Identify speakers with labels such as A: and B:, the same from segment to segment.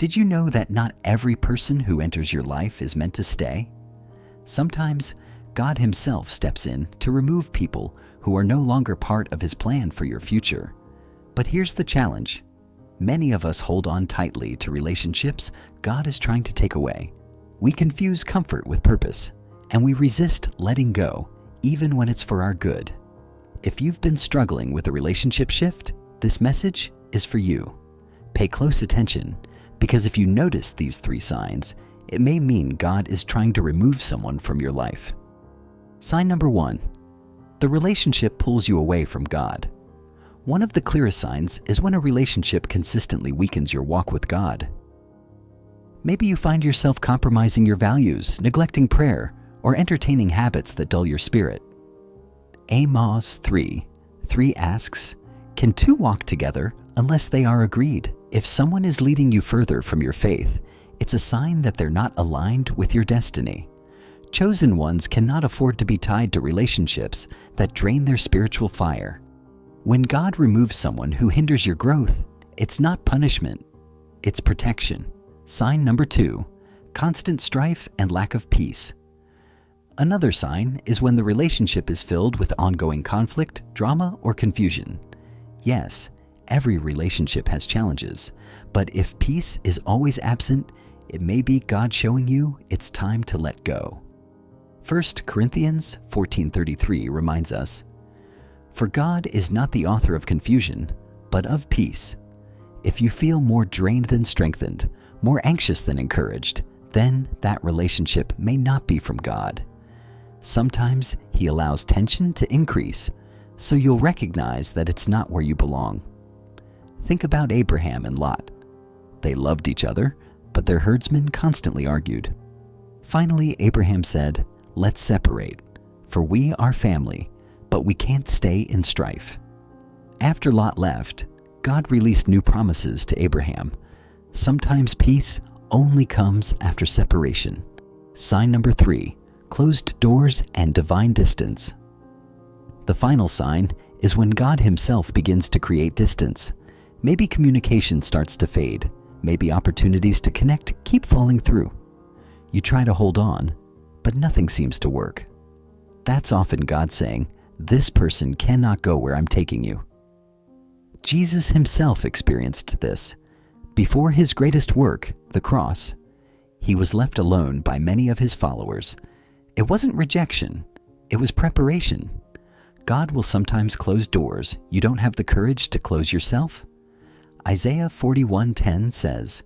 A: Did you know that not every person who enters your life is meant to stay? Sometimes God Himself steps in to remove people who are no longer part of His plan for your future. But here's the challenge. Many of us hold on tightly to relationships God is trying to take away. We confuse comfort with purpose, and we resist letting go, even when it's for our good. If you've been struggling with a relationship shift, this message is for you. Pay close attention, because if you notice these 3 signs, it may mean God is trying to remove someone from your life. Sign number 1. The relationship pulls you away from God. One of the clearest signs is when a relationship consistently weakens your walk with God. Maybe you find yourself compromising your values, neglecting prayer, or entertaining habits that dull your spirit. Amos 3:3 asks, "Can 2 walk together unless they are agreed?" If someone is leading you further from your faith, it's a sign that they're not aligned with your destiny. Chosen ones cannot afford to be tied to relationships that drain their spiritual fire. When God removes someone who hinders your growth, it's not punishment, it's protection. Sign number 2, constant strife and lack of peace. Another sign is when the relationship is filled with ongoing conflict, drama, or confusion. Yes, every relationship has challenges, but if peace is always absent, it may be God showing you it's time to let go. 1 Corinthians 14:33 reminds us, "For God is not the author of confusion, but of peace." If you feel more drained than strengthened, more anxious than encouraged, then that relationship may not be from God. Sometimes He allows tension to increase, so you'll recognize that it's not where you belong. Think about Abraham and Lot. They loved each other, but their herdsmen constantly argued. Finally, Abraham said, "Let's separate, for we are family, but we can't stay in strife." After Lot left, God released new promises to Abraham. Sometimes peace only comes after separation. Sign number 3, closed doors and divine distance. The final sign is when God Himself begins to create distance. Maybe communication starts to fade. Maybe opportunities to connect keep falling through. You try to hold on, but nothing seems to work. That's often God saying, "This person cannot go where I'm taking you." Jesus Himself experienced this. Before His greatest work, the cross, He was left alone by many of His followers. It wasn't rejection, it was preparation. God will sometimes close doors you don't have the courage to close yourself. Isaiah 41:10 says,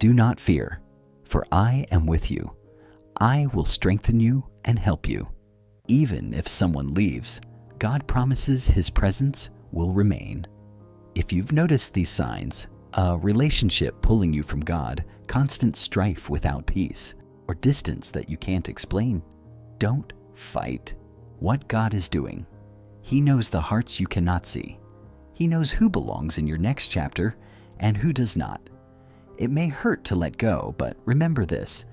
A: "Do not fear, for I am with you. I will strengthen you and help you." Even if someone leaves, God promises His presence will remain. If you've noticed these signs, a relationship pulling you from God, constant strife without peace, or distance that you can't explain, don't fight what God is doing. He knows the hearts you cannot see. He knows who belongs in your next chapter and who does not. It may hurt to let go, but remember this: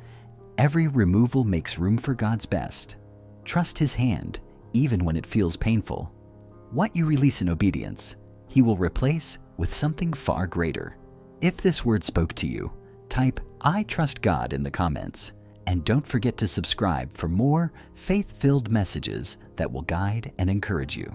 A: every removal makes room for God's best. Trust His hand, even when it feels painful. What you release in obedience, He will replace with something far greater. If this word spoke to you, type "I trust God" in the comments. And don't forget to subscribe for more faith-filled messages that will guide and encourage you.